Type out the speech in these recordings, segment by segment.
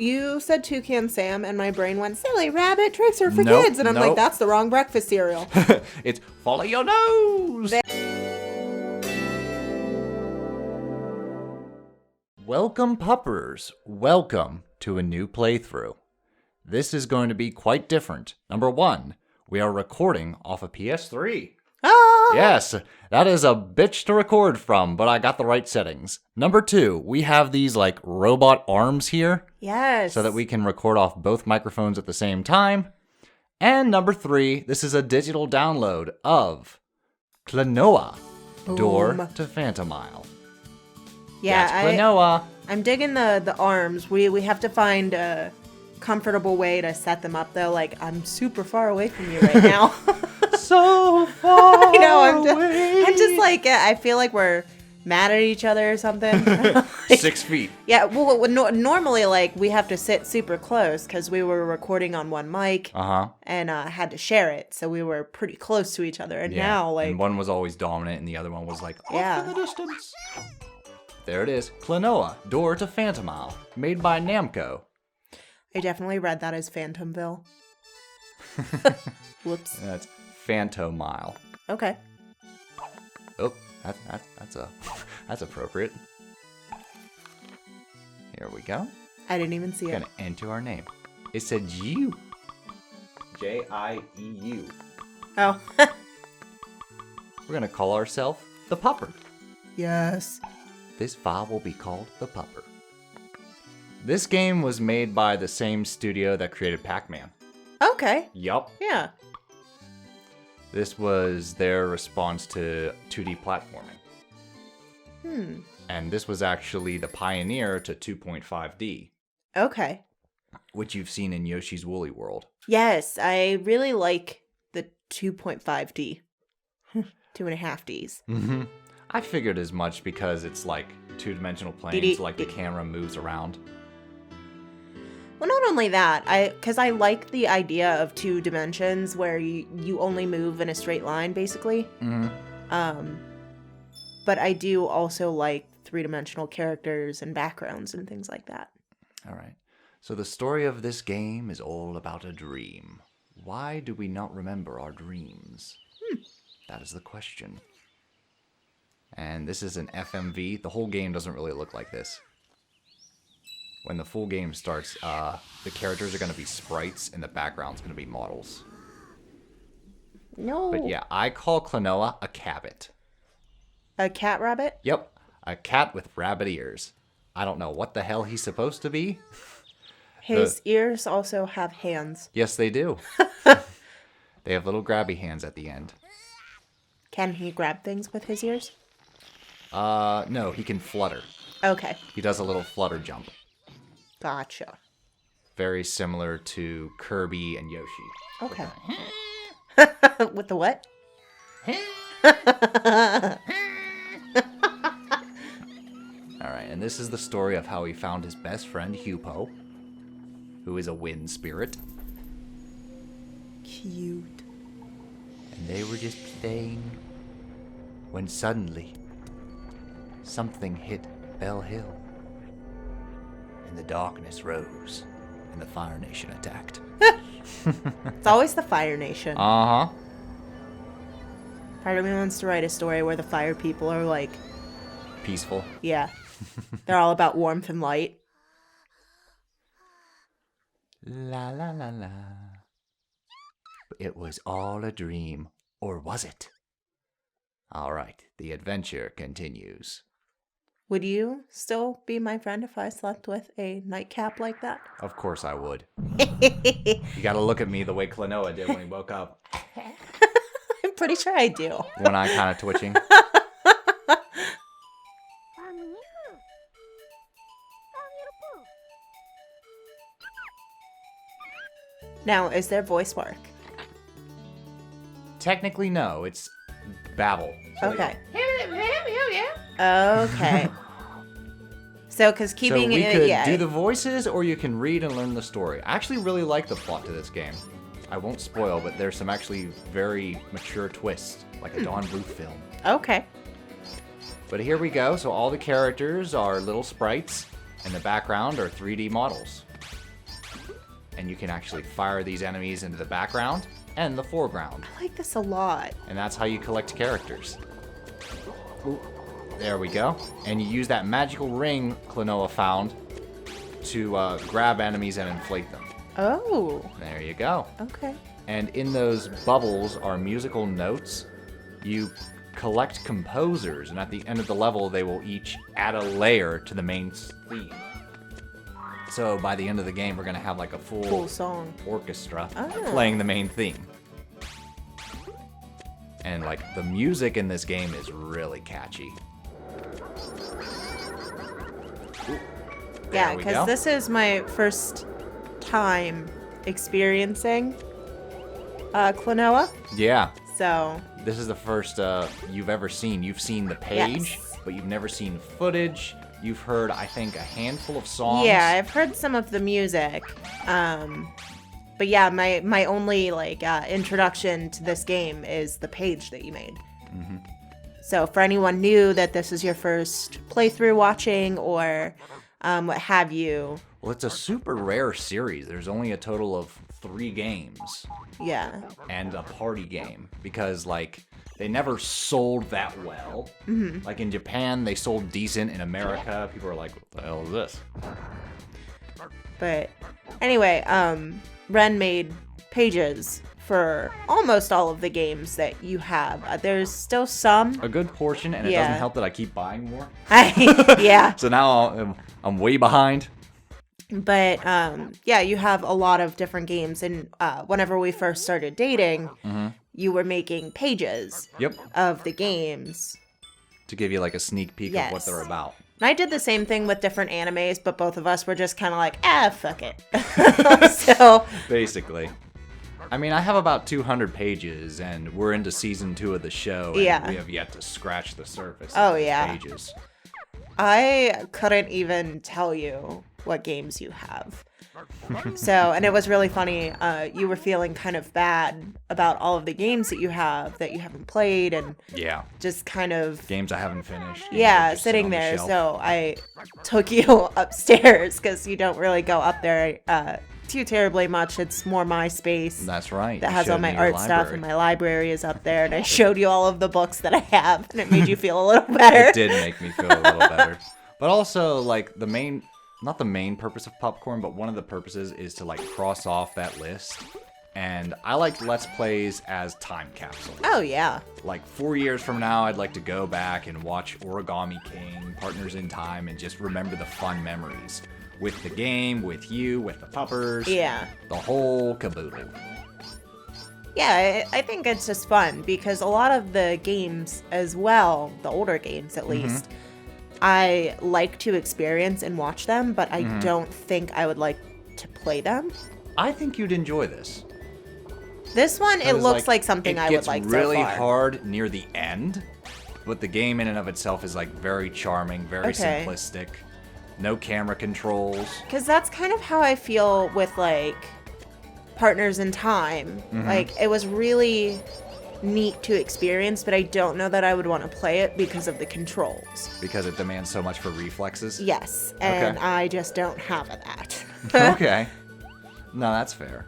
You said Toucan Sam, and my brain went, silly rabbit, tricks are for Nope, kids. And I'm like, that's the wrong breakfast cereal. It's follow your nose. Welcome, puppers. Welcome to a new playthrough. This is going to be quite different. Number one, we are recording off a PS3. Ah! Yes, that is a bitch to record from, but I got the right settings. Number two, we have these like robot arms here. Yes. So that we can record off both microphones at the same time. And number three, this is a digital download of Klonoa, Door to Phantomile. Yeah, That's Klonoa. I'm digging the arms. We have to find a comfortable way to set them up, though. Like, I'm super far away from you right now. So far I know, away. I'm just like, I feel like we're mad at each other or something. 6 feet. Yeah, well, normally, like, we have to sit super close because we were recording on one mic and had to share it, so we were pretty close to each other. And now, like... And one was always dominant and the other one was like, off Yeah. in the distance. There it is. Klonoa, Door to Phantomile, made by Namco. I definitely read that as Phantomville. Whoops. That's Phantomile. Okay. Oh, that's appropriate. Here we go. I didn't even see it. Gonna enter our name. It said Jiu. Jieu. Oh. We're gonna call ourselves the Pupper. Yes. This file will be called the Pupper. This game was made by the same studio that created Pac-Man. Okay. Yup. Yeah. This was their response to 2D platforming. And this was actually the pioneer to 2.5D. Okay. Which you've seen in Yoshi's Woolly World. Yes, I really like the 2.5D. 2.5Ds. Mm-hmm. I figured as much because it's like two-dimensional planes, like the camera moves around. Well, not only that, because I like the idea of 2 dimensions where you only move in a straight line, basically. Mm-hmm. But I do also like 3-dimensional characters and backgrounds and things like that. All right. So the story of this game is all about a dream. Why do we not remember our dreams? That is the question. And this is an FMV. The whole game doesn't really look like this. When the full game starts, the characters are going to be sprites and the background's going to be models. No. But yeah, I call Klonoa a cabbit. A cat rabbit? Yep, a cat with rabbit ears. I don't know what the hell he's supposed to be. His ears also have hands. Yes, they do. They have little grabby hands at the end. Can he grab things with his ears? No, he can flutter. Okay. He does a little flutter jump. Gotcha. Very similar to Kirby and Yoshi. Okay. With the what? Alright, and this is the story of how he found his best friend, Huepow, who is a wind spirit. Cute. And they were just playing when suddenly something hit Bell Hill. And the darkness rose, and the Fire Nation attacked. It's always the Fire Nation. Uh-huh. Part of me wants to write a story where the fire people are like... Peaceful. Yeah. They're all about warmth and light. La la la la. It was all a dream, or was it? Alright, the adventure continues. Would you still be my friend if I slept with a nightcap like that? Of course I would. You gotta look at me the way Klonoa did when he woke up. I'm pretty sure I do. One eye kind of twitching. Now, is there voice work? Technically, no. It's babble. So Okay. Okay. So, because keeping we it, could yeah. do the voices, or you can read and learn the story. I actually really like the plot to this game. I won't spoil, but there's some actually very mature twists, like a Don Bluth film. Okay. But here we go. So all the characters are little sprites, and the background are 3D models. and you can actually fire these enemies into the background and the foreground. I like this a lot. And that's how you collect characters. Ooh, there we go. And you use that magical ring Klonoa found to grab enemies and inflate them. Oh. There you go. Okay. And in those bubbles are musical notes. You collect composers, and at the end of the level, they will each add a layer to the main theme. So by the end of the game, we're going to have like a full song orchestra playing the main theme. And like the music in this game is really catchy. Ooh, yeah, because this is my first time experiencing Klonoa. Yeah. So this is the first you've ever seen. You've seen the page, but you've never seen footage. You've heard, I think, a handful of songs. Yeah, I've heard some of the music. But yeah, my only like introduction to this game is the page that you made. Mm-hmm. So for anyone new that this is your first playthrough watching or what have you. Well, it's a super rare series. There's only a total of 3 games. Yeah. And a party game. Because, like, they never sold that well. Mm-hmm. Like, in Japan, they sold decent. In America, people are like, what the hell is this? But anyway, Ren made pages for almost all of the games that you have. There's still some. A good portion, and it doesn't help that I keep buying more. Yeah. So now I'm way behind. But yeah, you have a lot of different games, and whenever we first started dating, you were making pages of the games to give you like a sneak peek of what they're about. And I did the same thing with different animes, but both of us were just kind of like, fuck it. So basically, I mean, I have about 200 pages, and we're into season 2 of the show, and we have yet to scratch the surface of these pages. I couldn't even tell you what games you have. So, and it was really funny. You were feeling kind of bad about all of the games that you have that you haven't played, and just kind of games I haven't finished. Sitting there. So I took you upstairs because you don't really go up there too terribly much. It's more my space. That's right. That has all my art stuff, and my library is up there, and I showed you all of the books that I have, and it made you feel a little better. It did make me feel a little better. But also, like, not the main purpose of Pupcorn, but one of the purposes is to, like, cross off that list. And I like Let's Plays as time capsules. Oh, yeah. Like, 4 years from now, I'd like to go back and watch Origami King, Partners in Time, and just remember the fun memories. With the game, with you, with the puppers. Yeah. The whole caboodle. Yeah, I think it's just fun because a lot of the games as well, the older games at least, I like to experience and watch them, but I don't think I would like to play them. I think you'd enjoy this. This one, it looks like something I would like so far. It gets really hard near the end, but the game in and of itself is like very charming, very simplistic. No camera controls. Because that's kind of how I feel with like Partners in Time. Like it was really neat to experience, but I don't know that I would want to play it because of the controls. Because it demands so much for reflexes? Yes, and I just don't have that. Okay. No, that's fair.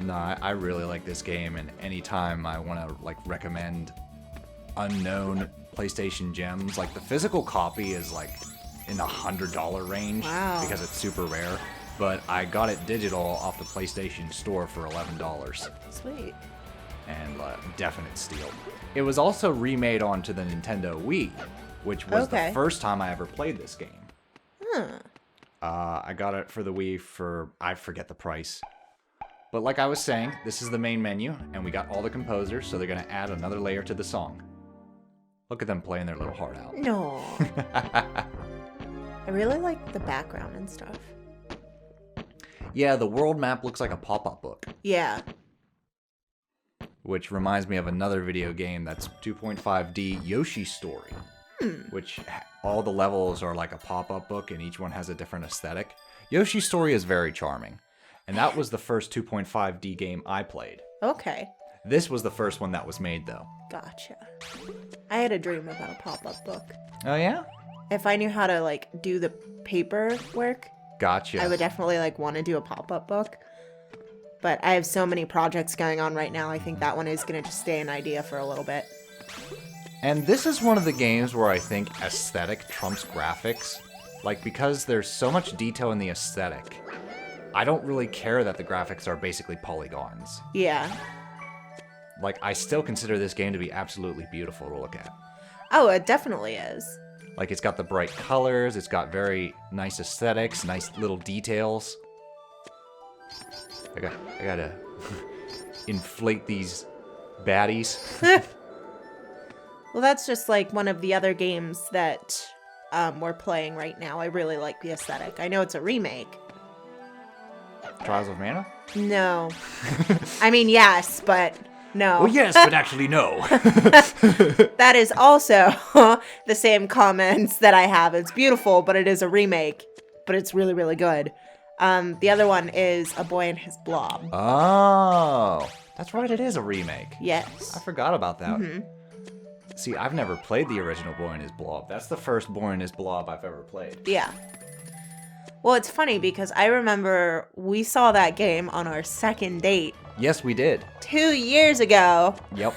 No, I really like this game, and anytime I want to like recommend unknown PlayStation gems, like the physical copy is like in the $100 range because it's super rare. But I got it digital off the PlayStation Store for $11. Sweet. And definite steal. It was also remade onto the Nintendo Wii, which was the first time I ever played this game. I got it for the Wii for, I forget the price. But like I was saying, this is the main menu, and we got all the composers, so they're going to add another layer to the song. Look at them playing their little heart out. No. I really like the background and stuff. Yeah, the world map looks like a pop-up book. Yeah. Which reminds me of another video game that's 2.5D, Yoshi's Story. Which all the levels are like a pop-up book and each one has a different aesthetic. Yoshi's Story is very charming. And that was the first 2.5D game I played. Okay. This was the first one that was made, though. Gotcha. I had a dream about a pop-up book. Oh, yeah? If I knew how to, like, do the paperwork Gotcha. I would definitely like want to do a pop-up book. But I have so many projects going on right now. I think that one is going to just stay an idea for a little bit. And this is one of the games where I think aesthetic trumps graphics. Like, because there's so much detail in the aesthetic, I don't really care that the graphics are basically polygons. Yeah. Like, I still consider this game to be absolutely beautiful to look at. Oh, it definitely is. Like, it's got the bright colors, it's got very nice aesthetics, nice little details. I gotta inflate these baddies. Well, that's just like one of the other games that we're playing right now. I really like the aesthetic. I know it's a remake. Trials of Mana? No. I mean, yes, but no. Well, yes, but actually no. That is also the same comments that I have. It's beautiful, but it is a remake. But it's really, really good. The other one is A Boy and His Blob. Oh, that's right. It is a remake. Yes. I forgot about that. See, I've never played the original Boy and His Blob. That's the first Boy and His Blob I've ever played. Yeah. Well, it's funny because I remember we saw that game on our second date. Yes, we did. 2 years ago. Yep.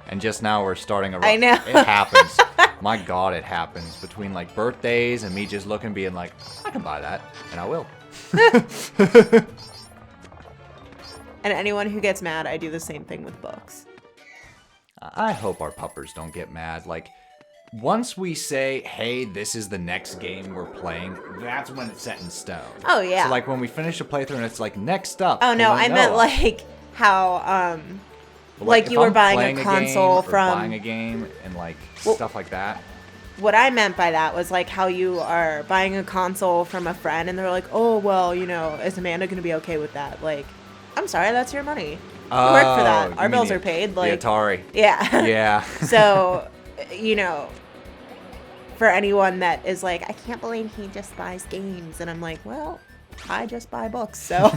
And just now we're starting a... I know. It happens. My God, it happens. Between, like, birthdays and me just looking, being like, I can buy that. And I will. And anyone who gets mad, I do the same thing with books. I hope our puppers don't get mad. Like, once we say, hey, this is the next game we're playing, that's when it's set in stone. Oh, yeah. So, like, when we finish a playthrough and it's like, next up. Oh, no, I meant, Klonoa. like, how, But, like if you were I'm buying playing a console game or from... buying a game and, like, Well, stuff like that. What I meant by that was, like, how you are buying a console from a friend and they're like, oh, well, you know, is Amanda going to be okay with that? Like, I'm sorry, that's your money. You work for that. Our bills are paid. Like, the Atari. Yeah. Yeah. So, you know, for anyone that is like, I can't believe he just buys games. And I'm like, well, I just buy books, so.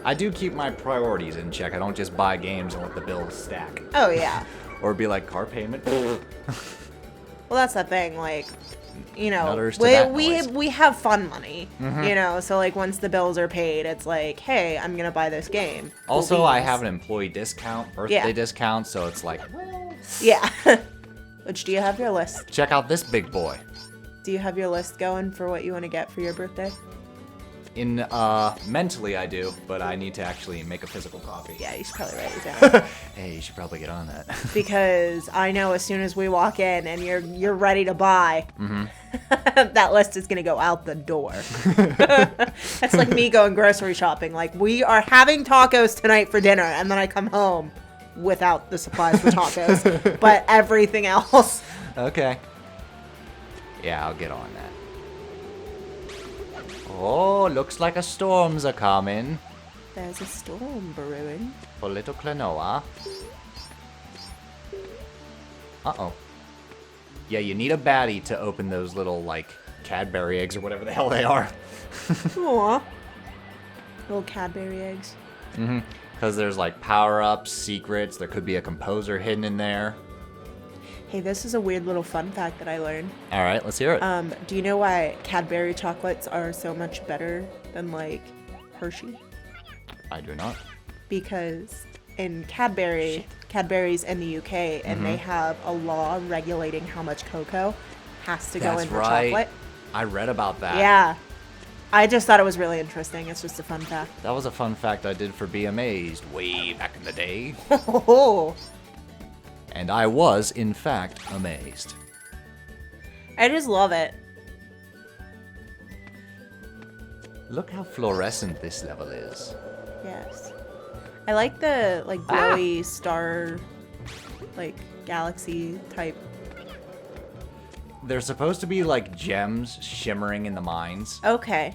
I do keep my priorities in check. I don't just buy games and let the bills stack. Oh, yeah. Or be like, car payment. Well, that's the thing. Like, you know, Nutters to that noise. we have fun money, you know, so like once the bills are paid, it's like, hey, I'm gonna buy this game. Also, Please. I have an employee discount, birthday discount, so it's like, Yeah. Which, do you have your list? check out this big boy. Do you have your list going for what you want to get for your birthday? Mentally I do, but I need to actually make a physical copy. Yeah, you should probably write it down. Hey, you should probably get on that. Because I know as soon as we walk in and you're ready to buy, that list is gonna go out the door. That's like me going grocery shopping. Like, we are having tacos tonight for dinner, and then I come home without the supplies for tacos, but everything else. Okay. Yeah, I'll get on that. Oh, looks like a storm's a coming There's a storm brewing. for little Klonoa. Uh-oh. Yeah, you need a baddie to open those little, like, Cadbury eggs or whatever the hell they are. Aw. Little Cadbury eggs. Because there's, like, power-ups, secrets. There could be a composer hidden in there. Hey, this is a weird little fun fact that I learned. All right, let's hear it. Do you know why Cadbury chocolates are so much better than, like, Hershey? I do not. Because in Cadbury's in the UK, and they have a law regulating how much cocoa has to go That's in for right. chocolate. I read about that. Yeah. I just thought it was really interesting. It's just a fun fact. That was a fun fact I did for Be Amazed way back in the day. And I was, in fact, amazed. I just love it. Look how fluorescent this level is. Yes. I like the, like, glowy star, like, galaxy type. They're supposed to be like gems shimmering in the mines. Okay.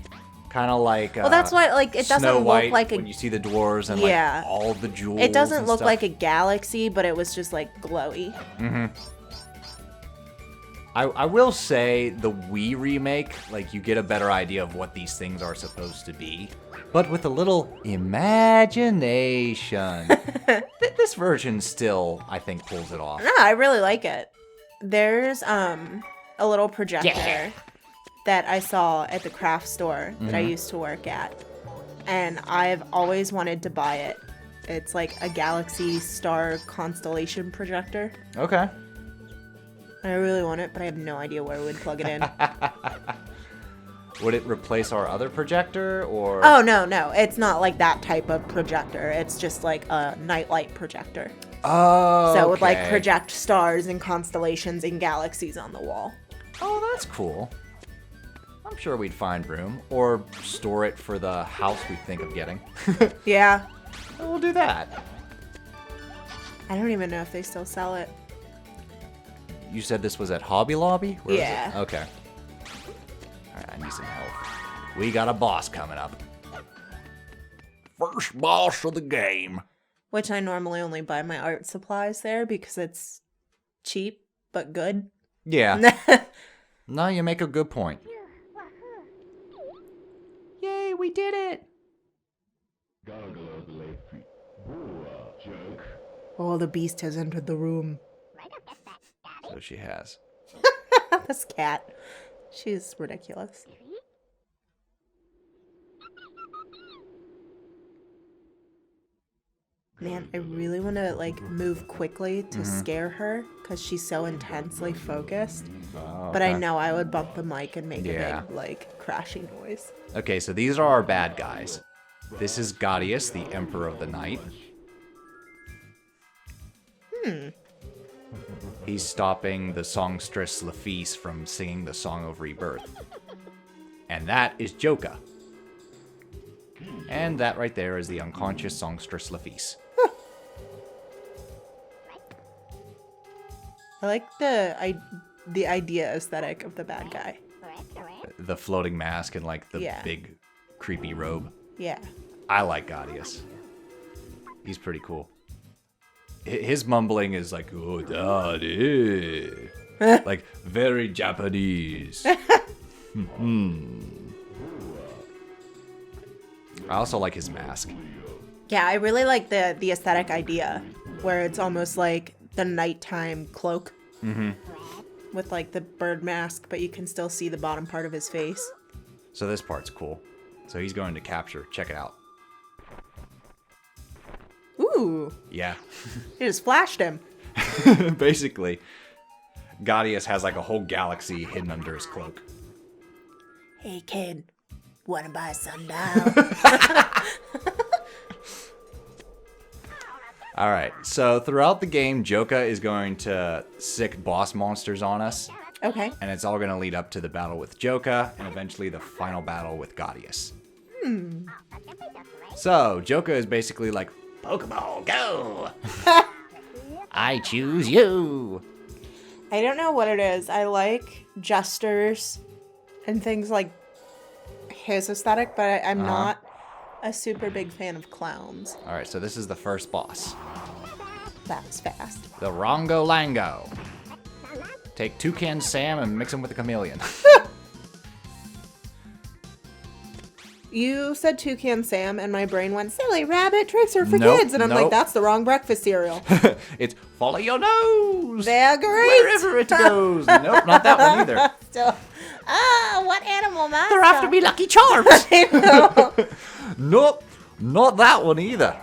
Kind of like Well, that's why, like, it doesn't Snow look White like a... when you see the dwarves and Yeah. like all the jewels. It doesn't and look stuff. like a galaxy, but it was just, like, glowy. I will say the Wii remake, like, you get a better idea of what these things are supposed to be, but with a little imagination. This version still, I think, pulls it off. No, I really like it. There's, a little projector. Yeah. that I saw at the craft store that I used to work at, and I've always wanted to buy it. It's like a galaxy star constellation projector. Okay. I really want it, but I have no idea where we'd plug it in. Would it replace our other projector, or? Oh, no. It's not like that type of projector. It's just like a nightlight projector. Oh, So it would like project stars and constellations and galaxies on the wall. Oh, that's cool. I'm sure we'd find room, or store it for the house we think of getting. Yeah. We'll do that. I don't even know if they still sell it. You said this was at Hobby Lobby? Where is Yeah. it? Okay. Alright, I need some help. We got a boss coming up. First boss of the game. Which I normally only buy my art supplies there because it's cheap but good. Yeah. No, you make a good point. Yay, we did it! Oh, the beast has entered the room. So she has. This cat. She's ridiculous. Man, I really want to like move quickly to scare her because she's so intensely focused. Oh, But I okay. know I would bump the mic and make Yeah. a big like crashing noise. Okay, so these are our bad guys. This is Gaudius, the Emperor of the Night. He's stopping the songstress Laphise from singing the Song of Rebirth. And that is Joka. And that right there is the unconscious songstress Laphise. I like the idea aesthetic of the bad guy. The floating mask and like the Yeah. big creepy robe. Yeah. I like Gaudius. He's pretty cool. His mumbling is like, oh, daddy. Like, very Japanese. I also like his mask. Yeah, I really like the aesthetic idea where it's almost like the nighttime cloak. With like the bird mask, but you can still see the bottom part of his face. So this part's cool. So he's going to capture. Check it out. Ooh, Yeah. he just flashed him. Basically, Gaudius has like a whole galaxy hidden under his cloak. Hey kid, wanna buy a sundial? Alright, so throughout the game, Joka is going to sick boss monsters on us. Okay. And it's all going to lead up to the battle with Joka, and eventually the final battle with Gaudius. So, Joka is basically like, Pokeball, go! I choose you! I don't know what it is. I like gestures and things like his aesthetic, but I'm not a super big fan of clowns. Alright, so this is the first boss. That's fast. The Rongo Lango. Take Toucan Sam and mix him with a chameleon. You said Toucan Sam, and my brain went, silly rabbit, tricks are for Nope, kids. And I'm like, nope. that's the wrong breakfast cereal. It's follow your nose! They're great. Wherever it goes. Nope, not that one either. Still, what animal mascot? There have to be Lucky Charms! I know. Nope, not that one either.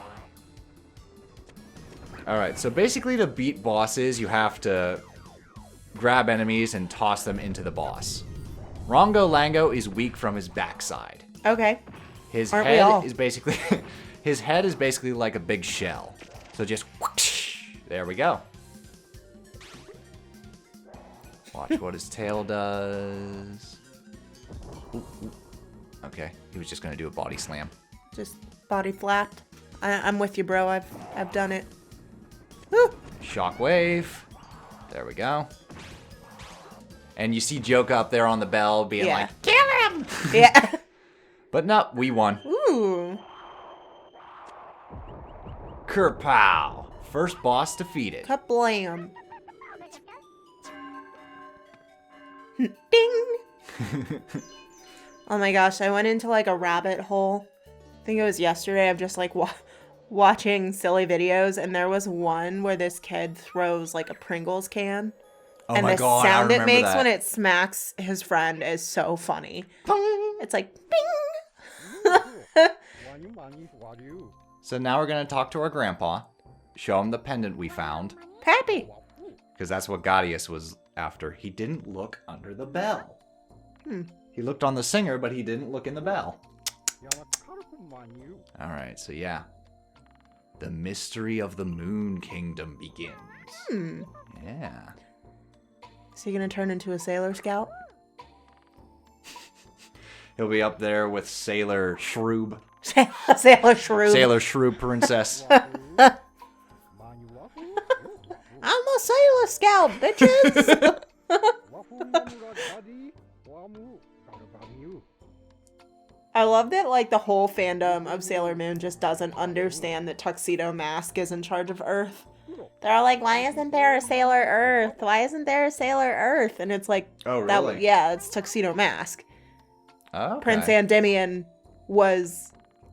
Alright, so basically to beat bosses, you have to grab enemies and toss them into the boss. Rongo Lango is weak from his backside. Okay. His Aren't we all? head is basically his head is basically like a big shell. So just whoosh, there we go. Watch what his tail does. Ooh, ooh. Okay, he was just gonna do a body slam. Just body flat. I'm with you, bro. I've done it. Woo. Shockwave. There we go. And you see Joka up there on the bell being Yeah. like, kill him! Yeah. But no, we won. Ooh. Kerpow! First boss defeated. Kablam. Ding. Oh my gosh, I went into like a rabbit hole. I think it was yesterday. I'm just like watching silly videos, and there was one where this kid throws like a Pringles can Oh and my the God, I sound it remember makes that. when it smacks his friend is so funny. It's like, bing! So now we're going to talk to our grandpa, show him the pendant we found, Pappy. because that's what Gaudius was after. He didn't look under the bell. He looked on the singer, but he didn't look in the bell. All right, so yeah. The mystery of the Moon Kingdom begins. Yeah. Is he going to turn into a Sailor Scout? He'll be up there with Sailor Shroob. Sailor Shrew. Sailor Shroob Princess. I'm a Sailor Scout, bitches! I love that, like, the whole fandom of Sailor Moon just doesn't understand that Tuxedo Mask is in charge of Earth. They're all like, why isn't there a Sailor Earth? Why isn't there a Sailor Earth? And it's like, Oh, really? It's Tuxedo Mask. Okay. Prince Endymion was,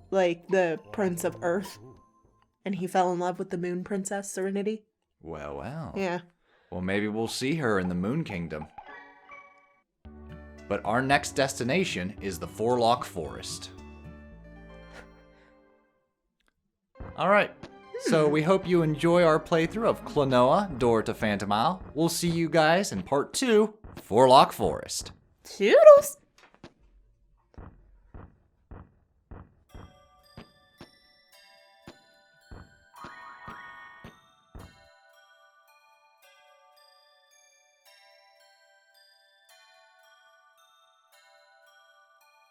like, the Prince of Earth. And he fell in love with the Moon Princess, Serenity. Well, well. Yeah. Well, maybe we'll see her in the Moon Kingdom. But our next destination is the Fourlock Forest. Alright, so we hope you enjoy our playthrough of Klonoa, Door to Phantomile. We'll see you guys in part 2, Fourlock Forest. Toodles!